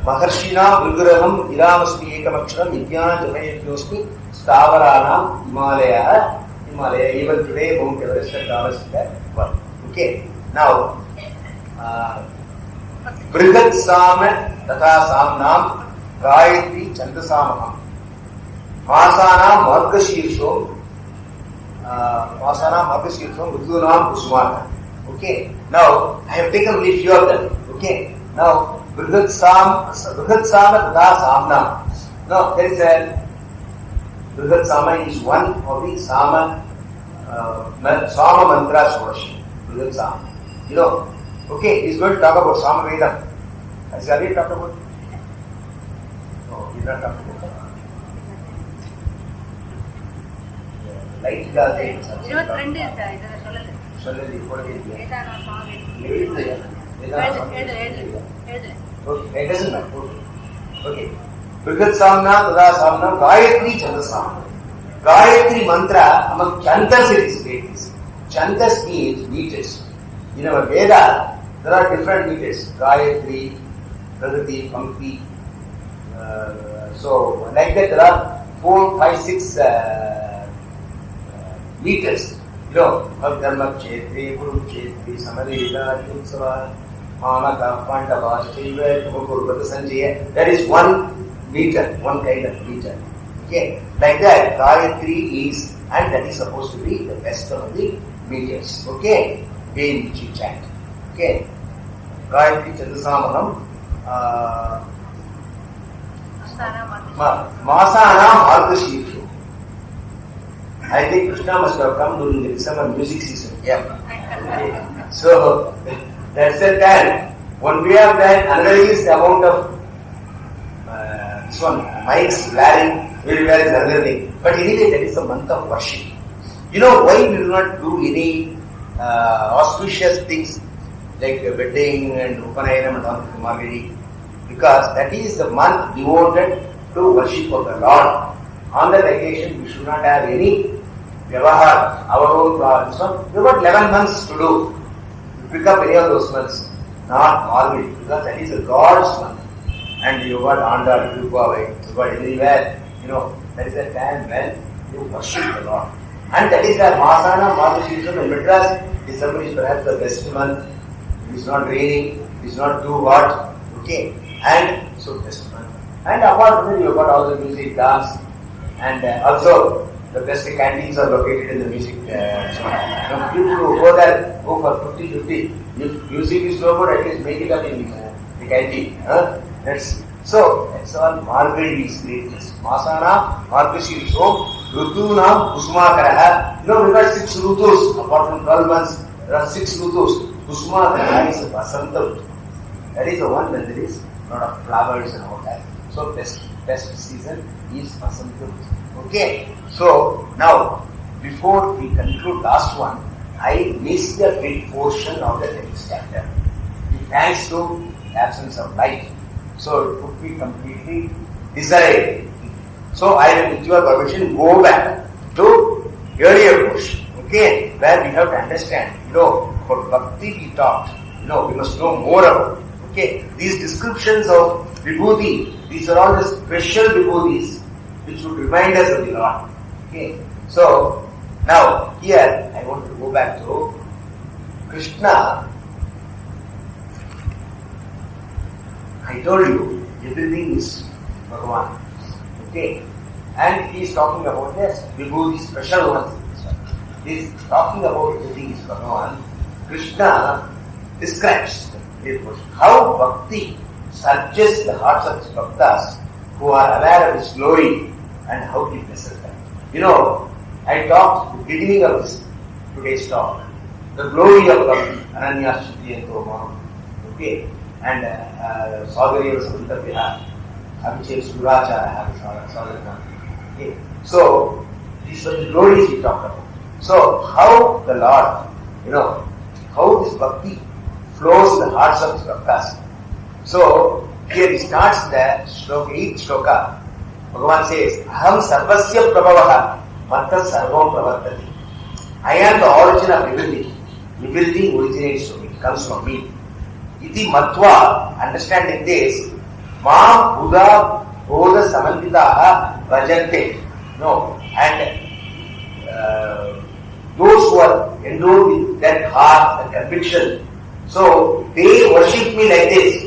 Maharshina Vigraham Iramasmi Ekamaksharam Vidyana Jamayatosmi Stavaranam Himalaya. Even today, Mount Everest and Thomas is there. Okay. Now, Brihat Sama Tata Samnam Gayatri Chandasamaham Masanam Margashirsho Rudunam Kusmata. Okay. Now, I have taken only few of them. Okay. Now, Brihat Sama Tata Samnam. Now, there is a Brihat Sama is one of the Sama mantra Sorashi. Brihat Sama. You know, okay, he's going to talk about Sama Vedam. Has he already talked about it? No, he's not talking about it. Light is okay, it doesn't matter. Okay. Brihat Samna, Tada Samna, Gayatri Chandasam. Gayatri mantra among Chandas it is great. Chandas means meters. In our Veda, there are different meters. Gayatri, Pragati, Pankti. So, like that, there are 4, 5, 6 meters. You know, Dharma Kshetri, Guru Kshetri, Samadhita, Yutsava, Manaka, Pandava, Shiva, Kurvata Sanjaya. That is 1 meter, one kind of meter. Okay, like that, Gayatri is, and that is supposed to be the best of the meters. Okay, way in which you chant. Okay, Gayatri Chandasamaham Masana Margashirsho. I think Krishna must have come during the summer music season. Yeah. Okay. So, that's the time. One way of that, another is the amount of this one, mics blaring, everywhere is another thing. But anyway, that is the month of worship. You know why we do not do any auspicious things like wedding and Upanayana and all Margari? Because that is the month devoted to worship of the Lord. On that occasion, we should not have any Vyavahar, our own this one. We have got 11 months to do. We pick up any of those months. Not always, because that is a God's month. And you got Anda, you got everywhere. You know, that is the time when you worship the Lord. And that is the Masana, Margashirsha in Madras. December is perhaps the best month. It is not raining, it is not too hot. Okay. And so best month. And apart from it, you got all the music, dance, and also the best canteens are located in the music. So people who go there, go for 50-50. If music is no good, at least make it up in the canteen. That's all Margari's greatness. Masana, Margashirsho, Rutunam, Kusmakaraha. You know, we got 6 Rutus, apart from 12 months, there are 6 Rutus. Kusmakaraha is a Vasantam. That is the one when there is a lot of flowers and all that. So best season is Vasantam. Okay. So now, before we conclude last one, I missed the big portion of the next chapter. Thanks to absence of light. So it would be completely disarray. So I will, with your permission, go back to earlier portion, okay, where we have to understand, for bhakti we talked, we must know more about, okay. These descriptions of vibhuti, these are all the special vibhutis which would remind us of the Lord, okay. So, now, here, I want to go back to Krishna. I told you, everything is Bhagavan, okay. And he is talking about this vibhuti, special ones. He is talking about everything is Bhagavan. Krishna describes how bhakti searches the hearts of his bhaktas who are aware of his glory and how he blesses them. I talked at the beginning of today's talk, the glory of bhakti, Ananya Shruti and Toma, okay, and Saugariya Samantavya, Abhishek Surachara, Sagarana. Okay. So, these are the glories we talked about. So, how the Lord, how this bhakti flows in the hearts of his bhaktas. So, here he starts the shloka, 8th shloka. Bhagavan says, Aham sarvasya prabhavaha, matta sarvam pravartati. I am the origin of everything. Everything originates from me, comes from me. Iti matva, understanding this, Mam Buddha Bodha Samantitaha Bhajante. And those who are endowed with that heart and conviction, so they worship me like this.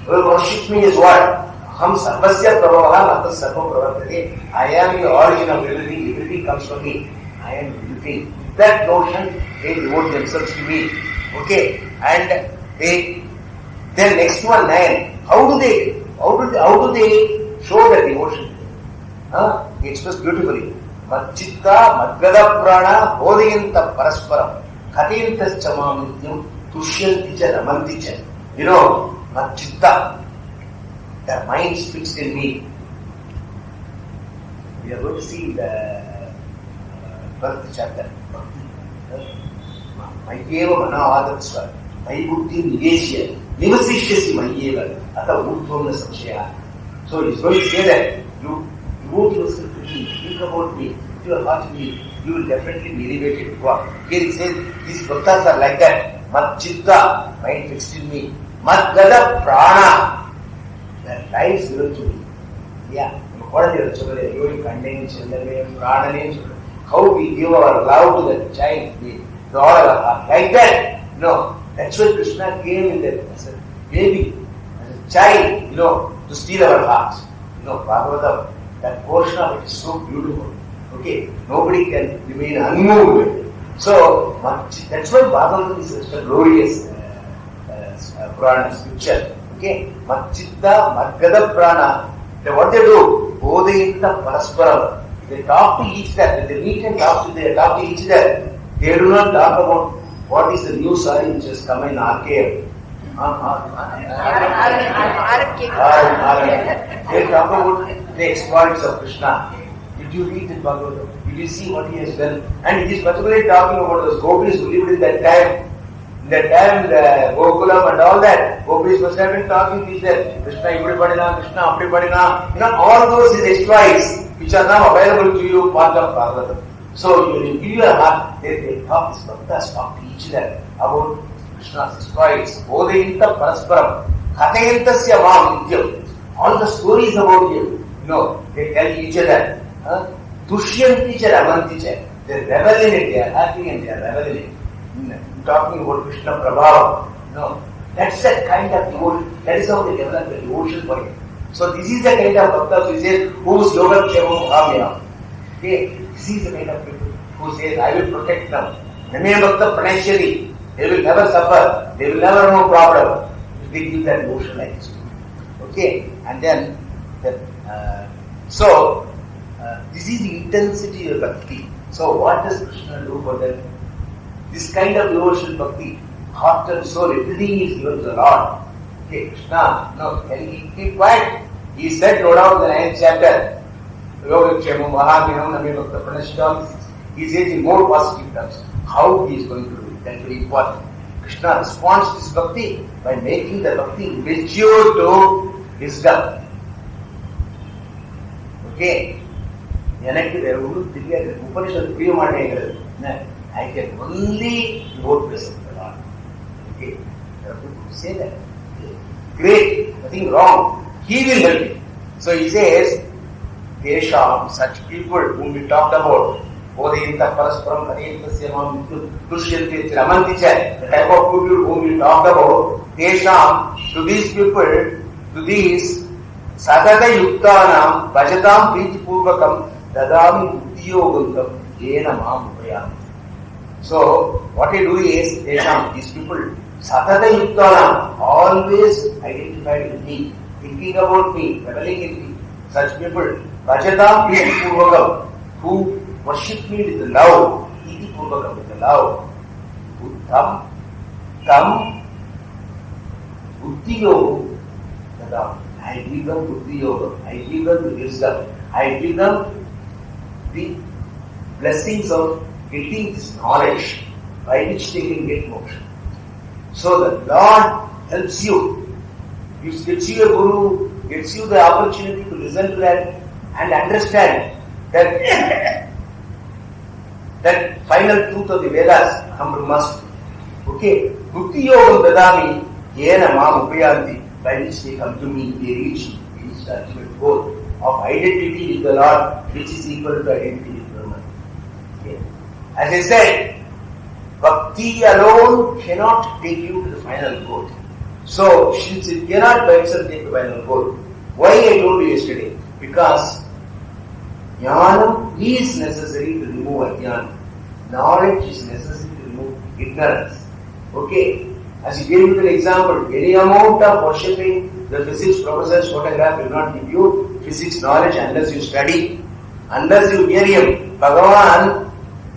Worship me is what? Ham sarvasya prabhavaha matta sarvam pravartate. I am the origin of everything. Everything comes from me. I am everything. With that notion, they devote themselves to me. Okay? And then next one, 9. How do they show their devotion? He expressed beautifully. Madchitta madgada prana bodhayanta parasparam khatintas chamamityam tushyanti cha ramanti cha. Madchitta, their minds fixed in me. We are going to see the 12th chapter. Mayyeva manavadatsva Maibuddhi nideshya nivasishyasi mayyeva ata udvamna samshaya. So he is going to say that you devote yourself to me, think about me, put your heart in me, you will definitely be elevated to God. Here he says, these bhaktas are like that. Mad chitta, mind fixed in me. Mad gada prana, their lives given to me. Yeah. How we give our love to that child, we all our heart. Like that. That's why Krishna came in that as a baby, as a child, to steal our hearts. Bhagavatam, that portion of it is so beautiful. Okay, nobody can remain unmoved. So, that's why Bhagavatam is such a glorious Purana scripture. Okay, Madchitta, Madgada Prana. Then what they do? Bodhayanta Parasparam. They talk to each other. When they meet and talk to each other. They do not talk about what is the new sign which has come in RKM. They talk about the exploits of Krishna. Did you read the Bhagavatam? Did you see what he has done? And it is particularly talking about those gopis who lived in that time. In that time, the Gokulam and all that, gopis must have been talking to each other. Krishna Ipudipadina, Krishna Apudipadina. All those is exploits which are now available to you, part of Bhagavatam. So you will give your heart, they talk, these bhaktas talk to each other about Krishna's exploits. Bodhayanta parasparam, katayantasya mam nityam. All the stories about you, they tell each other. Tushyanti cha ramanti cha. They revel in it, they are happy and they are reveling in it. Talking about Krishna Prabhava. That's the kind of devotion. That is how they develop the devotion for him. So this is the kind of bhaktas who says, whose yoga kshamam bhavya. Okay, this is the kind of people who says, I will protect them. Name bhakta pranashyati. They will never suffer. They will never have no problem. They give that devotion like this. Okay, and then, this is the intensity of bhakti. So what does Krishna do for them? This kind of devotion bhakti, heart and soul, everything is given to the Lord. Okay, Krishna, can he keep quiet? He said, no doubt, in the 9th chapter, he says in more positive terms, how he is going to do it. That's very important. Krishna responds to this bhakti by making the bhakti mature to wisdom. Okay. எனக்கு வேற ஒன்றும் தெரியாது, உபனிஷத்து புரிய மாட்டேங்கிறது. I can only devote myself to God. Okay. There are people who say that. Great, nothing wrong. He will help you. So he says, Desham, such people whom we talked about, Odayinta Parasparam Adayintasyamam Tushyante Ramanticha, the type of people whom we talked about, Desham, to these people, to these Sadhata Yuktanam, Bhajatam Priti Purvakam, Dadami Buddhiyogantam, Jena Mam Upayam. So, what I do is, Desham, these people, Sadhata Yuktanam, always identified with me, thinking about me, dwelling in me. Such people, Bhajatam Priti Purvakam, who worship me with love, Priti Purvakam, with love. Buddham, Tam, Buddhiyogam, Dadam. I give them Buddhiyogam, I give them the wisdom, I give them the blessings of getting this knowledge by which they can get moksha. So the Lord helps you. He gets you a guru, gets you the opportunity to listen to that and understand that that final truth of the Vedas, Aham Brahmasmi. Okay, Bhuti Yogam Dadami, Yena Mam Upayanti, by which they come to me, they reach the ultimate goal of identity with the Lord, which is equal to identity with Brahman. Okay. As I said, Bhakti alone cannot take you to the final goal. So, since it cannot by itself take the final goal, why I told you yesterday? Because Jnanam is necessary to remove Ajnana. Knowledge is necessary to remove ignorance. Okay? As you gave me an example, any amount of worshipping the physics professor's photograph will not give you physics knowledge unless you study. Unless you hear him. Bhagavan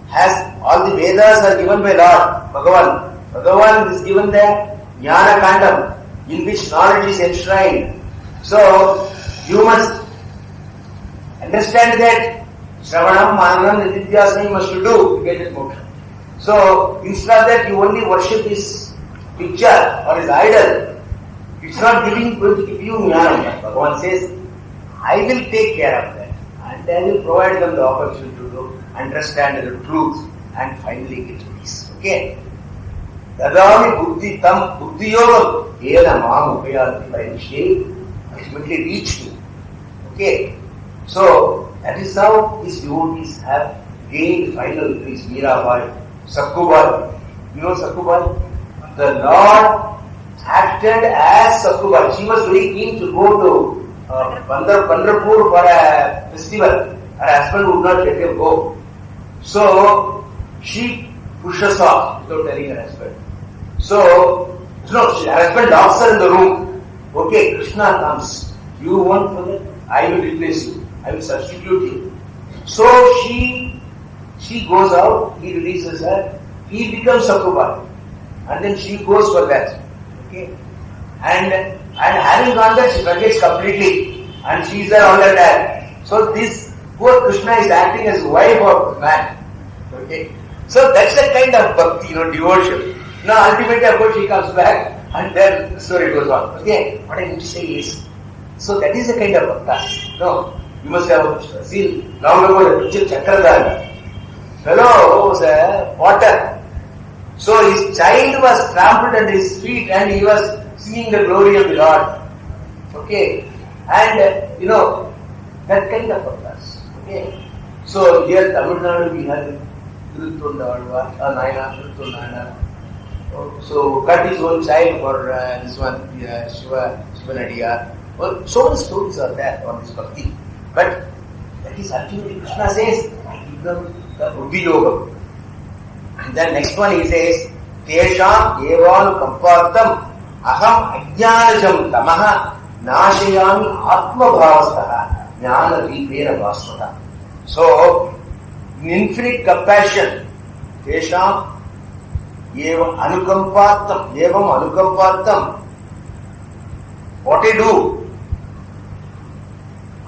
has, all the Vedas are given by Lord. Bhagavan is given the Jnana Kandam, in which knowledge is enshrined. So, you must understand that Shravanam, Mananam, Nididhyasana you must do to get that moksha. So, instead of that, you only worship his picture or his idol. It's not going to give you jnana. Bhagavan says, I will take care of that and I will provide them the opportunity to understand the truth and finally get peace. Okay? Dadami buddhi tam buddhi yogam yena mam upayanti, by which they ultimately reach me. Okay? So, that is how these devotees have gained final peace. Mirabai, Sakkubai. You know Sakkubai? The Lord acted as Sakkubai. She was very keen to go to Pandharpur for a festival. Her husband would not let her go. So, she pushes off without telling her husband. So, her husband locks her in the room. Okay, Krishna comes. You want for that? I will replace you. I will substitute you. So, she goes out, he releases her, he becomes Sakkubai. And then she goes for that. Okay? And having gone there, she forgets completely. And she is there all the time. So this poor Krishna is acting as wife of the man. Okay? So that's the kind of bhakti, devotion. Now ultimately, of course, she comes back and then the story goes on. Okay? What I need to say is, so that is the kind of bhakti. No, you must have seen long ago the picture Chakradhara. Fellow was a potter. So his child was trampled under his feet and he was seeing the glory of the Lord. Okay? And, that kind of purpose. Okay? So here Tamil Nadu we have Nayana. So cut his own child for this one, Shivanadiya. Well, so many stories are there on this bhakti. But that is ultimately Krishna says, I give them the Buddhi Yogam. And then next one he says, Tesham evanu kampartam aham ajnanajam tamaha nashayami atma bhavastaha jnana deepena vasvata. So, in infinite compassion, Tesham evam anukampartam, what I do?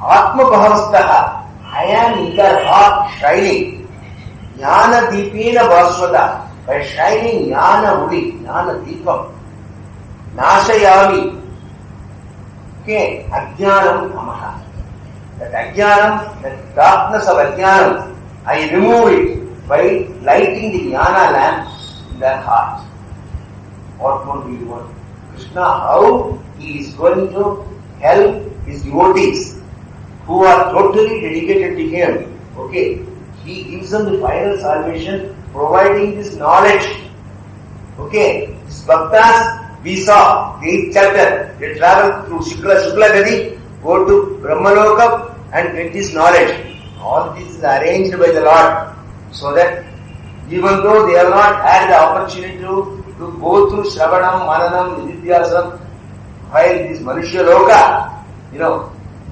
Atma bhavastaha, I am in their heart shining. Jnana deepena vasvata, by shining jnana udi, jnana deepam. Nashayami, okay, ajnanam tamaha. That ajnanam, that darkness of ajnanam, I remove it by lighting the jnana lamp in their heart. What more do you want? Krishna, how he is going to help his devotees who are totally dedicated to him. Okay, he gives them the final salvation, providing this knowledge. Okay, these bhaktas, we saw the 8th chapter, they travel through Shukla Gadi, go to Brahmalokam and get this knowledge. All this is arranged by the Lord, so that even though they have not had the opportunity to go through Shravanam, Mananam, Nididhyasam, while this Manushya Loka,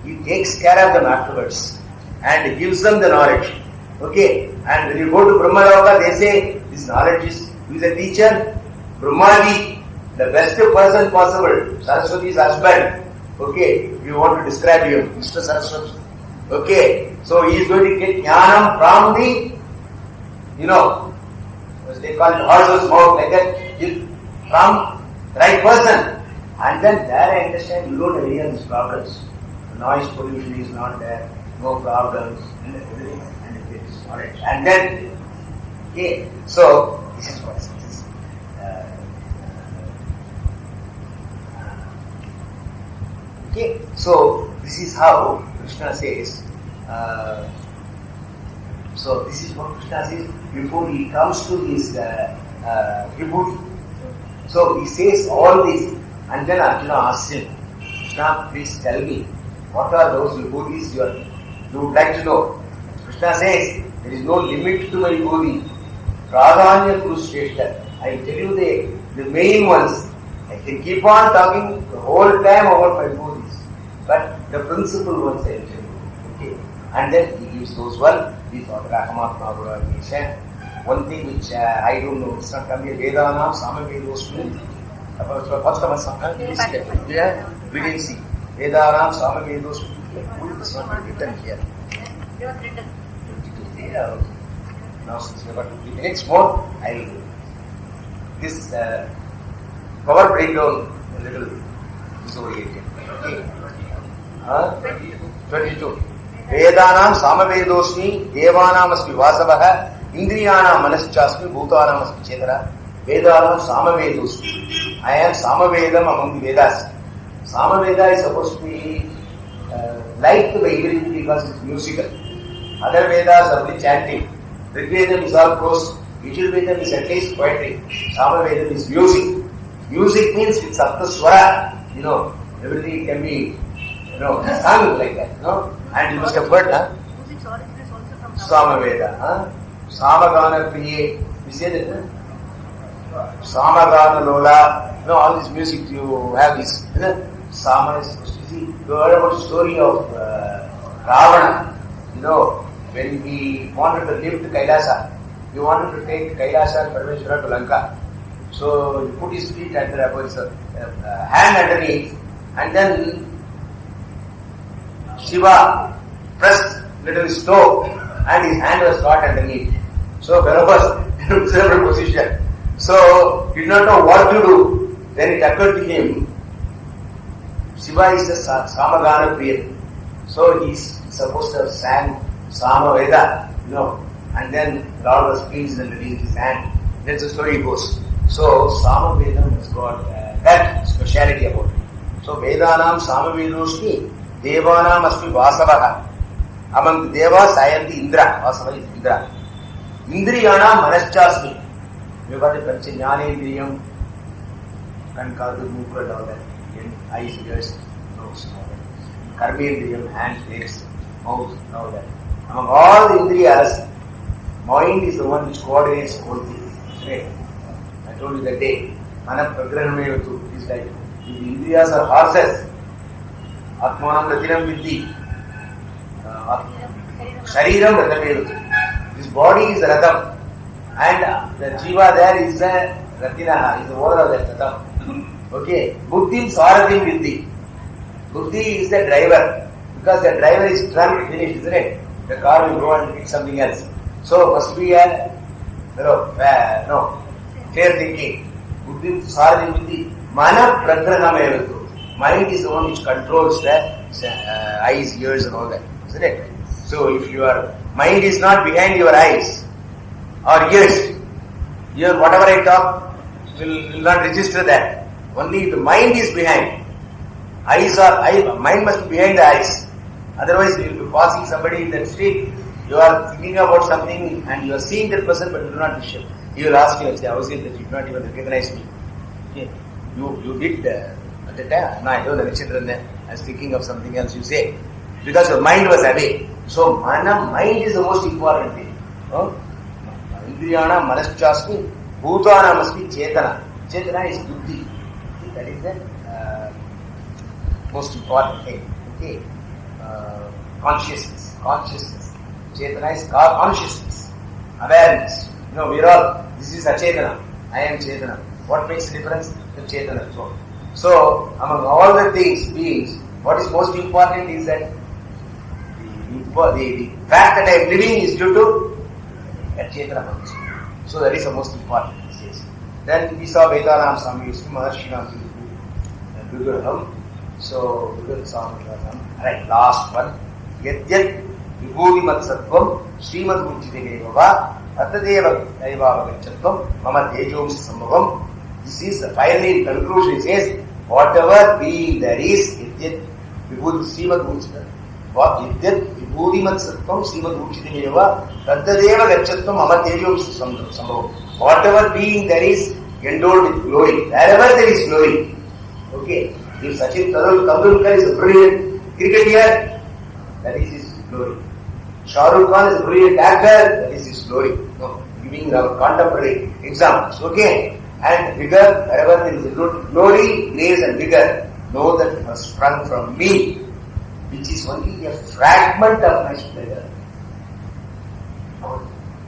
he takes care of them afterwards and gives them the knowledge. Okay, and when you go to Brahma Loka, they say this knowledge is, who is a teacher? Brahmaji, the best person possible, Saraswati's husband. Okay, if you want to describe him, Mr. Saraswati. Okay, so he is going to get jnanam from the, as they call it, horse's mouth, like that, from the right person. And then there I understand you don't have any of these problems. The noise pollution is not there, no problems, and everything, and it is knowledge. And then, okay, so this is what it is. Okay, so this is how Krishna says. So this is what Krishna says before he comes to his vibhuti. So he says all this, and then Arjuna asks him, Krishna, please tell me, what are those vibhutis you would like to know? Krishna says, there is no limit to my vibhuti. Pradhanya Kurushreshta. I tell you the main ones. I can keep on talking the whole time about my vibhutis, but the principal ones I tell you. Okay. And then he gives those one. We thought Rakamatma. One thing which I don't know, it's not coming here. Vedanam, Samavedosmi. First of all, yeah, we didn't see. Vedanam, Samavedosmi. It's not written here. It was written. 22. Yeah. Now, since we have got 2 minutes more, I will do this power breakdown a little disoriented. Okay. 22. Vedanam Samavedosmi, Devanam Asmi Vasavaha, Indriyanam Manaschasmi, Bhutanam Asmi Chetara, Vedanam Samavedosmi. I am Samavedam among the Vedas. Samaveda is supposed to be liked by everything because it's musical. Other Vedas are only chanting. Rigvedam is all prose. Yajurvedam is at least poetry. Samavedam is music. Music means it's up to swara. Everything can be, sung like that. And you must have heard, Music's origin is also from Samaveda. Samagana Priye. You say that, Samagana Lola. All this music you have is, Sama is supposed to see. You heard about the story of Ravana. When he wanted to lift Kailasa, he wanted to take Kailasa and Parmeshwara to Lanka. So he put his feet under his hand underneath, and then Shiva pressed little stove and his hand was caught underneath. So Vela was in a miserable position. So he did not know what to do. Then it occurred to him, Shiva is the Samagana Priya. So he's supposed to have sang Samaveda, and then Lord was pleased and released his hand. That's the story goes. So Samaveda has got that speciality about it. So Vedanam Samavedosmi, Devanam Asmi Vasavaha. Among the Devas, I am the Indra. Vasava is Indra. Indriyanam Manaschasmi. You got the Panchajnanendriyam, Kankadu, Mukha, and all that. Eyes, ears, nose, all that. Karmendriyam, hands, legs, mouth, and all that. Among all the Indriyas, mind is the one which coordinates the whole thing. Right? I told you that day. Mana Pragrahamevatu. It is like, the Indriyas are horses. Atmanam Ratinam Vidhi. Shariram Ratamevatu. This body is Ratam. And the Jiva there is the Ratinaha, is the owner of that Ratam. Okay. Buddhim Swaratim Vidhi. Buddhi is the driver. Because the driver is drunk, finished, isn't it? The car will go and pick something else. So must be a clear thinking. Buddhim Swaratim Vidhi. Mana Pragrahamevatu. Mind is the one which controls the eyes, ears and all that. isn't it? So if your mind is not behind your eyes or ears, here whatever I talk will not register that. Only the mind is behind. Mind must be behind the eyes. Otherwise you will be passing somebody in the street, you are thinking about something and you are seeing that person but you do not wish him. He will ask you, how is it that you do not even recognize me? Okay. You did at the time, no, I don't know, I was thinking of something else you say. Because your mind was away. So mind is the most important thing. Indriyana manaschasmi bhutana masti chetana. Chetana is buddhi. That is the most important thing. Okay. Consciousness. Chetana is consciousness. Awareness. We are all, this is Achetana. I am Chetana. What makes the difference? The Chetana. So, among all the beings, what is most important is that the fact that I am living is due to that Chetana. So that is the most important. Yes. Then we saw Vedanam Swami, Maharshinam, and Viguraham. So, Viguraham. Right, last one. Yadyat Vibhuti Matsattvam Srimad Uchite Devava Atadeva Daivava Gachatvam Mama Tejom Sambhavam. This is the finally conclusion. It says, whatever being there is, Yadyat Vibhuti Srimad Uchite. Yadyat Vibhuti Matsattvam Srimad Uchite Devava Atadeva Gachatvam Mama Tejom Sambhavam. Whatever being there is endowed with glory. Wherever there is glory. Okay. If Sachin Tendulkar is a brilliant cricketer, that is his glory. Shah Rukh Khan is a brilliant actor, that is his glory. No, giving our contemporary examples. Okay. And vigor, wherever there is a glory, grace and vigor, know that it has sprung from me, which is only a fragment of my splendor.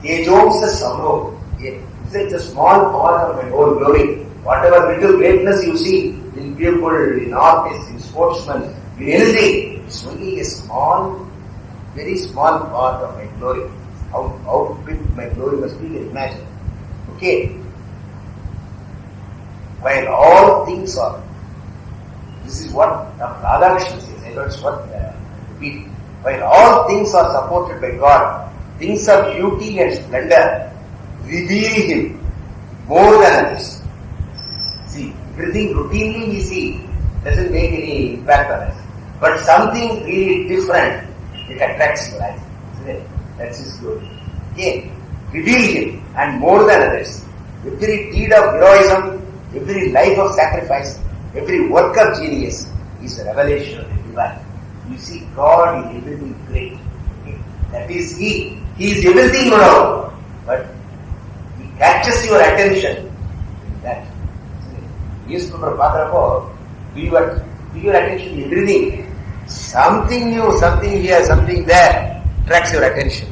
Tejomsa Sambhav. It's a small part of my whole glory. Whatever little greatness you see in people, in artists, in sportsmen, in anything, it's only a small, very small part of my glory. How big my glory must be, imagine. Okay. While all things are, this is what Radhakrishna says, that's what repeat. While all things are supported by God, things of beauty and splendor reveal Him more than others. See, everything routinely we see doesn't make any impact on us. But something really different, it attracts your eyes. Isn't it? That's His glory. Okay. Reveal Him and more than others. Every deed of heroism, every life of sacrifice, every work of genius is a revelation of the divine. You see God in everything great. Okay. That is He. He is everything around. But He catches your attention in that. Newspaper Patrapo, give your attention to everything. Something new, something here, something there attracts your attention.